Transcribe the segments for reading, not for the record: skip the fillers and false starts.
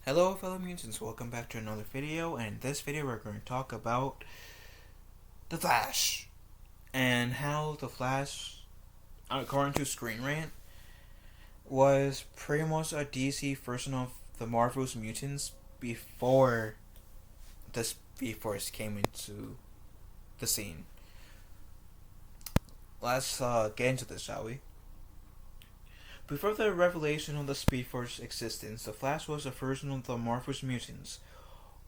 Hello fellow mutants, welcome back to another video, and in this video we're going to talk about The Flash, and how The Flash, according to Screen Rant, was pretty much a DC version of the Marvel's Mutants before the Speed Force came into the scene. Let's get into this, shall we? Before the revelation of the Speed Force's existence, The Flash was a version of the Marvel's Mutants.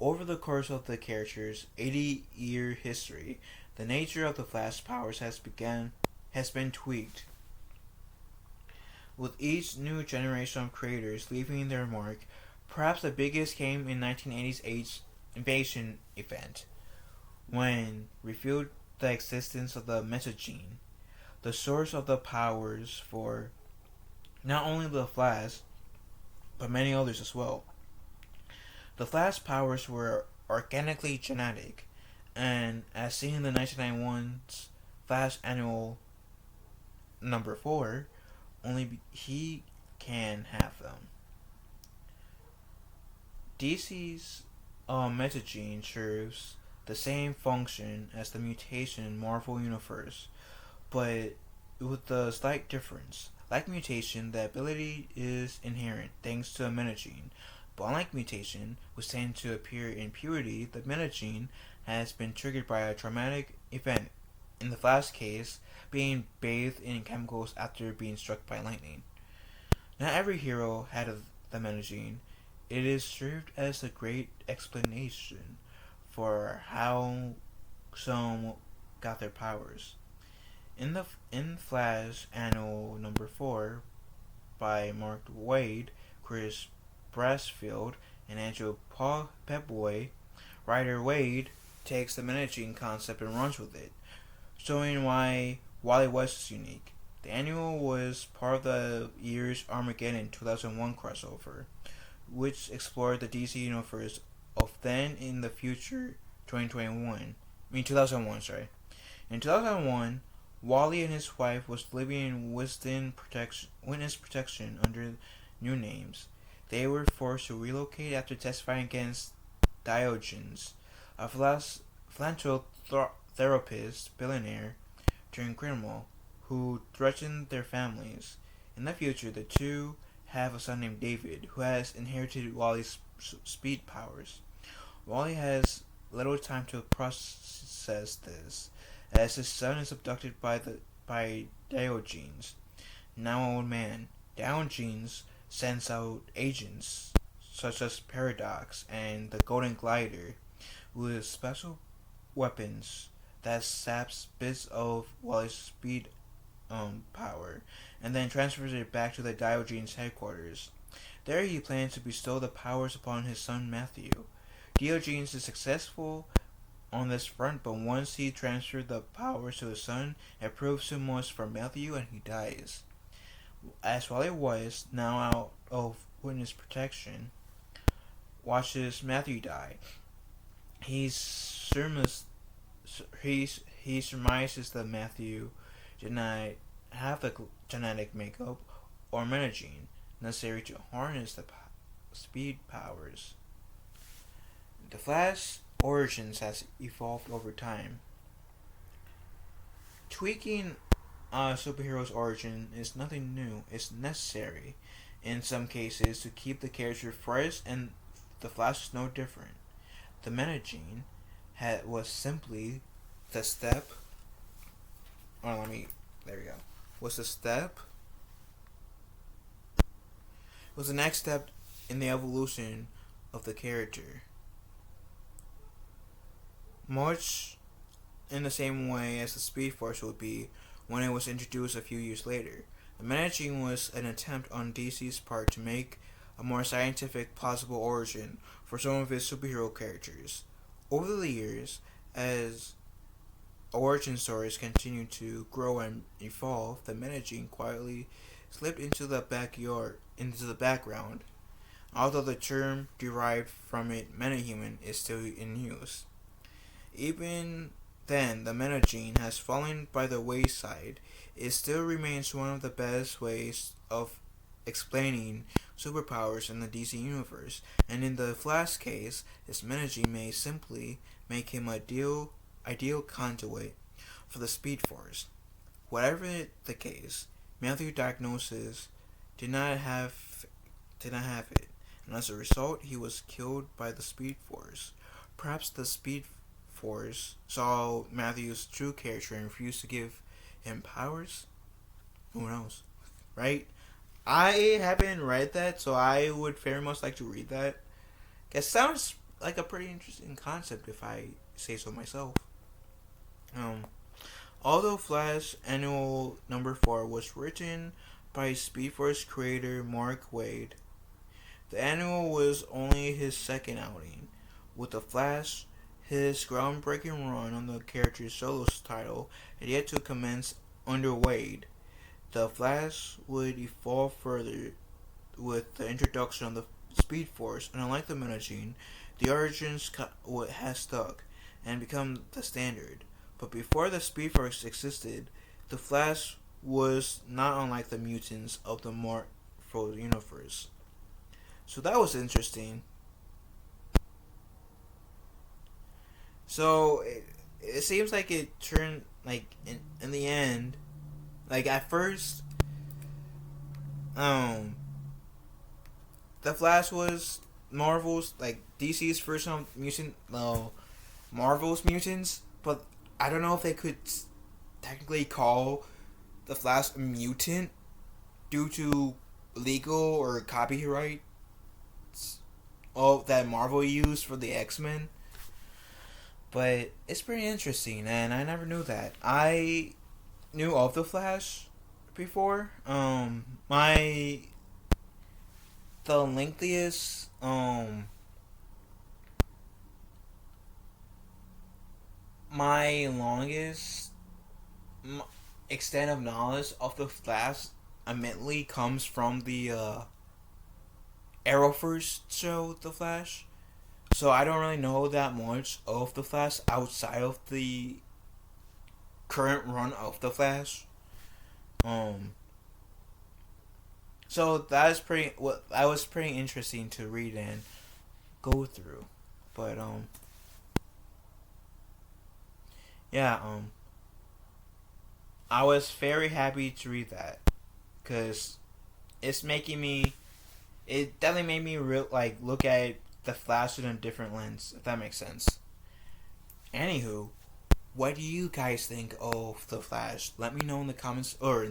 Over the course of the character's 80-year history, the nature of the Flash's powers has been tweaked, with each new generation of creators leaving their mark. Perhaps the biggest came in 1980's Invasion event, when revealed the existence of the Metagene, the source of the powers for not only the Flash, but many others as well. The Flash's powers were organically genetic, and as seen in the 1991's Flash Annual number 4, only he can have them. DC's Metagene serves the same function as the mutation in Marvel Universe, but with a slight difference. Like mutation, the ability is inherent thanks to a metagene, but unlike mutation, which tend to appear in puberty, the metagene has been triggered by a traumatic event, in the Flash case, being bathed in chemicals after being struck by lightning. Not every hero had the metagene. It is served as a great explanation for how some got their powers. In Flash Annual number 4 by Mark Waid, Chris Brasfield, and Andrew Pepboy, writer Waid takes the metagene concept and runs with it, showing why Wally West is unique. The annual was part of the year's Armageddon 2001 crossover, which explored the DC universe of then in the future 2001, sorry. In 2001, Wally and his wife was living in witness protection under new names. They were forced to relocate after testifying against Diogenes, a philanthropist billionaire turned criminal who threatened their families. In the future, the two have a son named David, who has inherited Wally's speed powers. Wally has little time to process this, as his son is abducted by Diogenes, now old man. Diogenes sends out agents such as Paradox and the Golden Glider with special weapons that saps bits of Wally's speed power, and then transfers it back to the Diogenes headquarters. There he plans to bestow the powers upon his son Matthew. Diogenes is successful on this front, but once he transferred the powers to his son, it proves too much for Matthew and he dies. As Wally West, now out of witness protection, watches Matthew die, he surmises that Matthew did not have the genetic makeup or metagene necessary to harness the speed powers. The Flash origins has evolved over time. Tweaking a superhero's origin is nothing new. It's necessary in some cases to keep the character fresh, and the Flash is no different. The metagene was simply the step. There we go. Was the step. Was the next step in the evolution of the character. Much in the same way as the Speed Force would be when it was introduced a few years later. The metagene was an attempt on DC's part to make a more scientific possible origin for some of its superhero characters. Over the years, as origin stories continued to grow and evolve, the metagene quietly slipped into the background, although the term derived from it, metahuman, is still in use. Even then, the metagene has fallen by the wayside. It still remains one of the best ways of explaining superpowers in the DC universe, and in the Flash case, his managing may simply make him ideal conduit for the Speed Force. Whatever the case, Matthew's diagnosis did not have it, and as a result, he was killed by the Speed Force. Perhaps the Speed Force saw Matthew's true character and refused to give him powers. Who knows, right? I haven't read that, so I would very much like to read that. It sounds like a pretty interesting concept, if I say so myself. Um, Although Flash Annual Number 4 was written by Speedforce creator Mark Waid, the annual was only his second outing. With The Flash, his groundbreaking run on the character's solo title had yet to commence under Waid. The Flash would evolve further with the introduction of the Speed Force, and unlike the Metagene, the origins has stuck and become the standard. But before the Speed Force existed, the Flash was not unlike the mutants of the Marvel universe. So that was interesting. So it seems like it turned like in the end, like at first, the Flash was Marvel's like DC's first mutant, Marvel's mutants, but I don't know if they could technically call the Flash a mutant due to legal or copyright that Marvel used for the X-Men. But it's pretty interesting, and I never knew that. I knew of the Flash before. The lengthiest my longest extent of knowledge of the Flash admittedly comes from the Arrowverse show, The Flash. So I don't really know that much of the Flash outside of the current run of the Flash. So that is that was pretty interesting to read and go through. But yeah, I was very happy to read that because it's making me. It definitely made me look at the Flash in a different lens, if that makes sense. Anywho, what do you guys think of the Flash? Let me know in the comments, or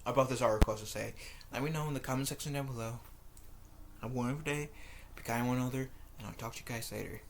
about this article, to say. Let me know in the comment section down below. Have one every day, be kind to one another, and I'll talk to you guys later.